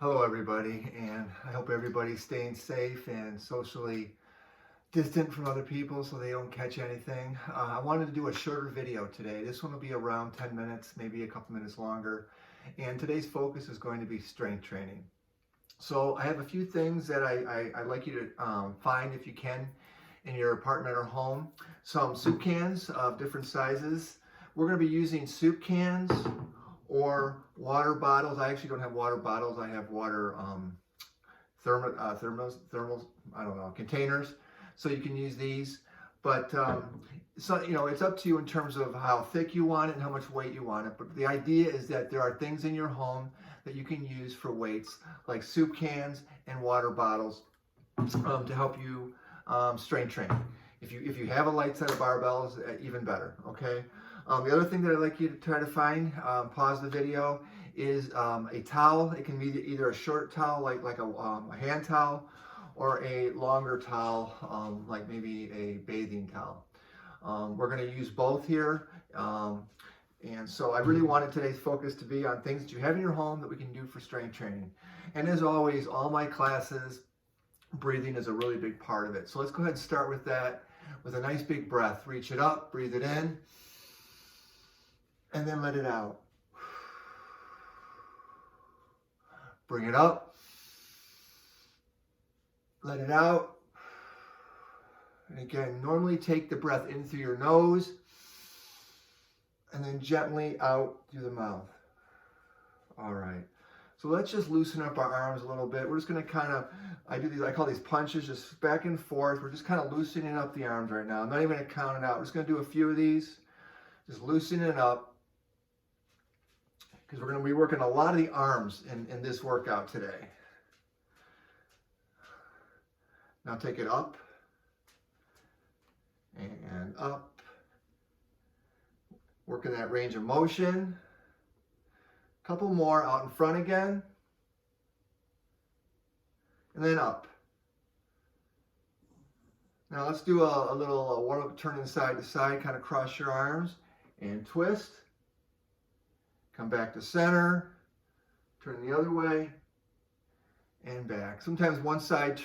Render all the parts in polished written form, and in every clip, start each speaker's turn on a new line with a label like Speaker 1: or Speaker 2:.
Speaker 1: Hello, everybody, and I hope everybody's staying safe and socially distant from other people so they don't catch anything. I wanted to do a shorter video today. This one will be around 10 minutes, maybe a couple minutes longer. And today's focus is going to be strength training. So I have a few things that I'd like you to find if you can in your apartment or home. Some soup cans of different sizes. We're going to be using soup cans or water bottles. I actually don't have water bottles. I have water thermos, I don't know, containers. So you can use these. But so it's up to you in terms of how thick you want it and how much weight you want it. But the idea is that there are things in your home that you can use for weights, like soup cans and water bottles, to help you strength train. If you have a light set of barbells, even better. Okay. The other thing that I'd like you to try to find, pause the video, is a towel. It can be either a short towel, like a hand towel, or a longer towel, like maybe a bathing towel. We're going to use both here. And so I really wanted today's focus to be on things that you have in your home that we can do for strength training. And as always, all my classes, breathing is a really big part of it. So let's go ahead and start with that with a nice big breath. Reach it up, breathe it in, and then let it out. Bring it up, let it out. And again, normally take the breath in through your nose and then gently out through the mouth. All right. So let's just loosen up our arms a little bit. We're just going to kind of, I call these punches, just back and forth. We're just kind of loosening up the arms right now. I'm not even going to count it out. We're just going to do a few of these. Just loosening it up, because we're going to be working a lot of the arms in this workout today. Now take it up and up. Working that range of motion. Couple more out in front again. And then up. Now let's do a little warm-up, turning side to side, kind of cross your arms and twist. Come back to center, turn the other way, and back. Sometimes one side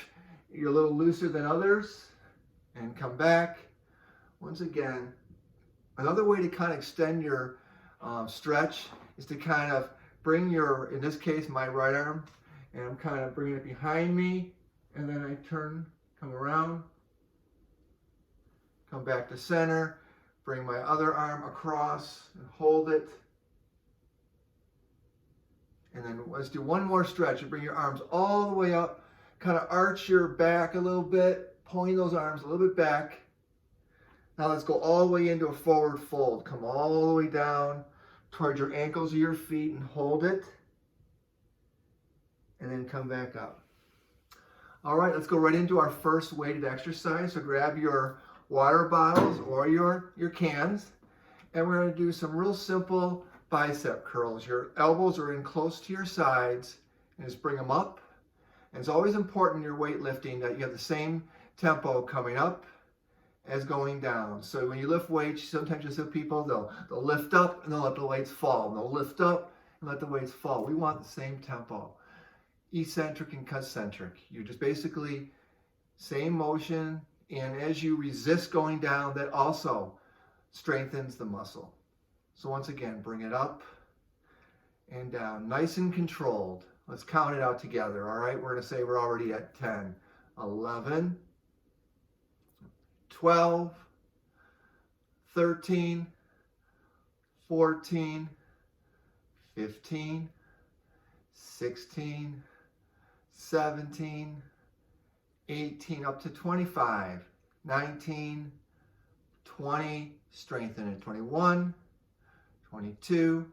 Speaker 1: you're a little looser than others, and come back. Once again, another way to kind of extend your stretch is to kind of bring your, in this case, my right arm, and I'm kind of bringing it behind me, and then I turn, come around, come back to center, bring my other arm across and hold it. And then let's do one more stretch. You bring your arms all the way up, kind of arch your back a little bit, pulling those arms a little bit back. Now let's go all the way into a forward fold. Come all the way down towards your ankles of your feet and hold it. And then come back up. All right, let's go right into our first weighted exercise. So grab your water bottles or your cans, and we're going to do some real simple bicep curls. Your elbows are in close to your sides, and just bring them up. And it's always important in your weightlifting that you have the same tempo coming up as going down. So when you lift weights, sometimes you see people, they'll lift up and they'll let the weights fall. And they'll lift up and let the weights fall. We want the same tempo, eccentric and concentric. You just basically same motion, and as you resist going down, that also strengthens the muscle. So once again, bring it up and down, nice and controlled. Let's count it out together, all right? We're going to say we're already at 10, 11, 12, 13, 14, 15, 16, 17, 18, up to 25, 19, 20, strengthen it, 21, 22,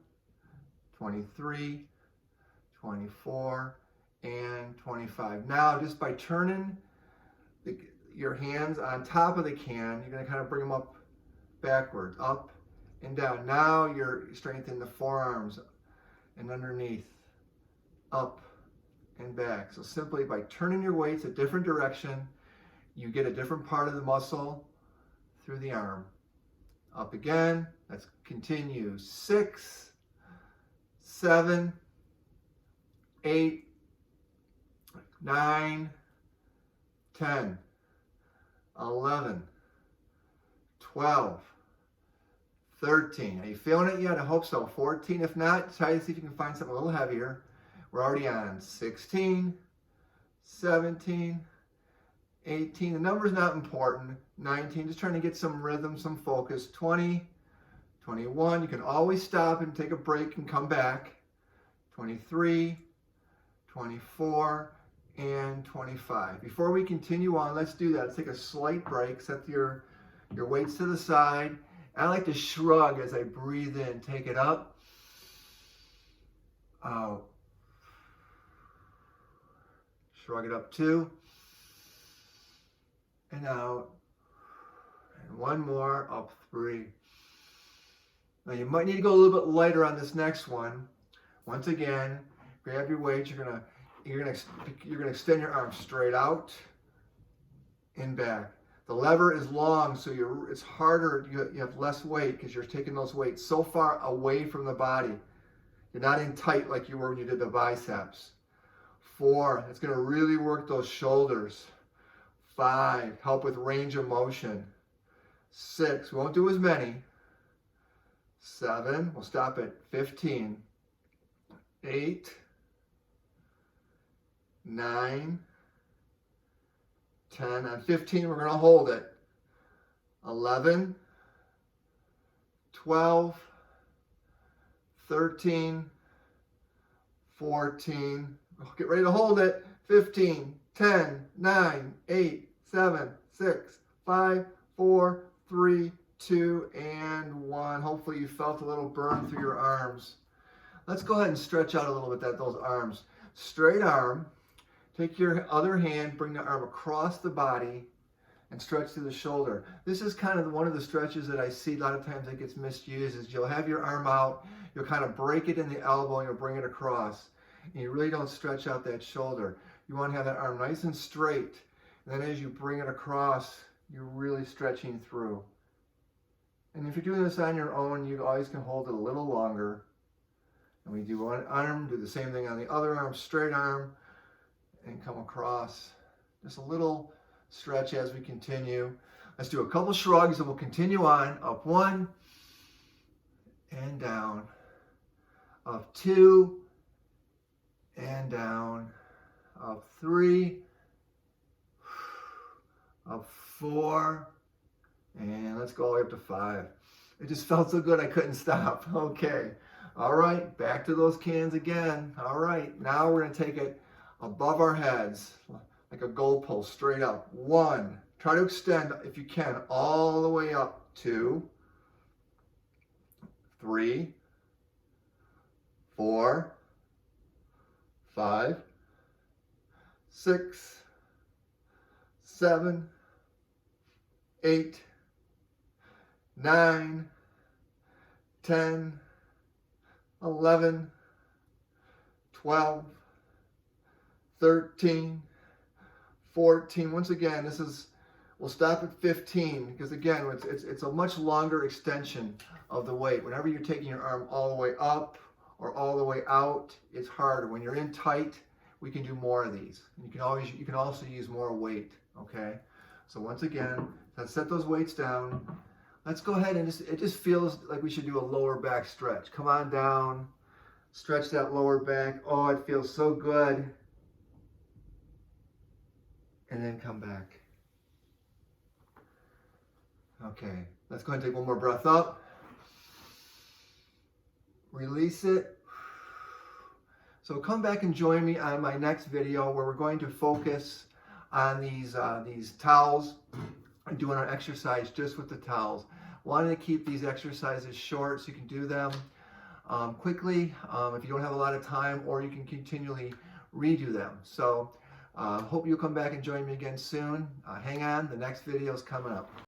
Speaker 1: 23, 24, and 25. Now, just by turning your hands on top of the can, you're going to kind of bring them up backwards, up and down. Now you're strengthening the forearms and underneath, up and back. So simply by turning your weights a different direction, you get a different part of the muscle through the arm. Up again. Let's continue. 6, 7, 8, 9, 10, 11, 12, 13. Are you feeling it yet? I hope so. 14. If not, try to see if you can find something a little heavier. We're already on 16, 17, 18. The number's not important. 19. Just trying to get some rhythm, some focus. 20, 21. You can always stop and take a break and come back. 23, 24, and 25. Before we continue on, let's do that. Let's take a slight break. Set your weights to the side. I like to shrug as I breathe in. Take it up, out. Shrug it up 2, and out. And one more, up 3. Now you might need to go a little bit lighter on this next one. Once again, grab your weights. You're gonna extend your arms straight out and back. The lever is long, so it's harder. You have less weight because you're taking those weights so far away from the body. You're not in tight like you were when you did the biceps. 4, it's going to really work those shoulders. 5, help with range of motion. 6, we won't do as many. 7, we'll stop at 15. 8, 9, 10. On 15, we're going to hold it. 11, 12, 13, 14. Get ready to hold it. 15, 10, 9, 8, 7, 6, 5, 4, 3, 2, and 1. Hopefully you felt a little burn through your arms. Let's go ahead and stretch out a little bit those arms. Straight arm. Take your other hand, bring the arm across the body, and stretch to the shoulder. This is kind of one of the stretches that I see a lot of times that gets misused, is you'll have your arm out, you'll kind of break it in the elbow, and you'll bring it across. And you really don't stretch out that shoulder. You want to have that arm nice and straight. And then as you bring it across, you're really stretching through. And if you're doing this on your own, you always can hold it a little longer. And we do one arm, do the same thing on the other arm, straight arm, and come across. Just a little stretch as we continue. Let's do a couple shrugs and we'll continue on. Up 1 and down. Up 2 and down. Up 3. Up 4. And let's go all the way up to 5. It just felt so good I couldn't stop. Okay. All right, back to those cans again. All right, now we're going to take it above our heads, like a goalpost, straight up. 1, try to extend, if you can, all the way up. 2, 3, 4, 5, 6, 7, 8, 9, 10, 11, 12, 13, 14. Once again, we'll stop at 15 because again, it's a much longer extension of the weight. Whenever you're taking your arm all the way up or all the way out, it's harder. When you're in tight, we can do more of these. You can also use more weight, okay? So once again, let's set those weights down. Let's go ahead and it just feels like we should do a lower back stretch. Come on down, stretch that lower back. Oh, it feels so good. And then come back. Okay, let's go ahead and take one more breath up. Release it. So come back and join me on my next video where we're going to focus on these towels and doing our exercise just with the towels. Wanting to keep these exercises short so you can do them quickly if you don't have a lot of time, or you can continually redo them. So hope you'll come back and join me again soon. Hang on, the next video is coming up.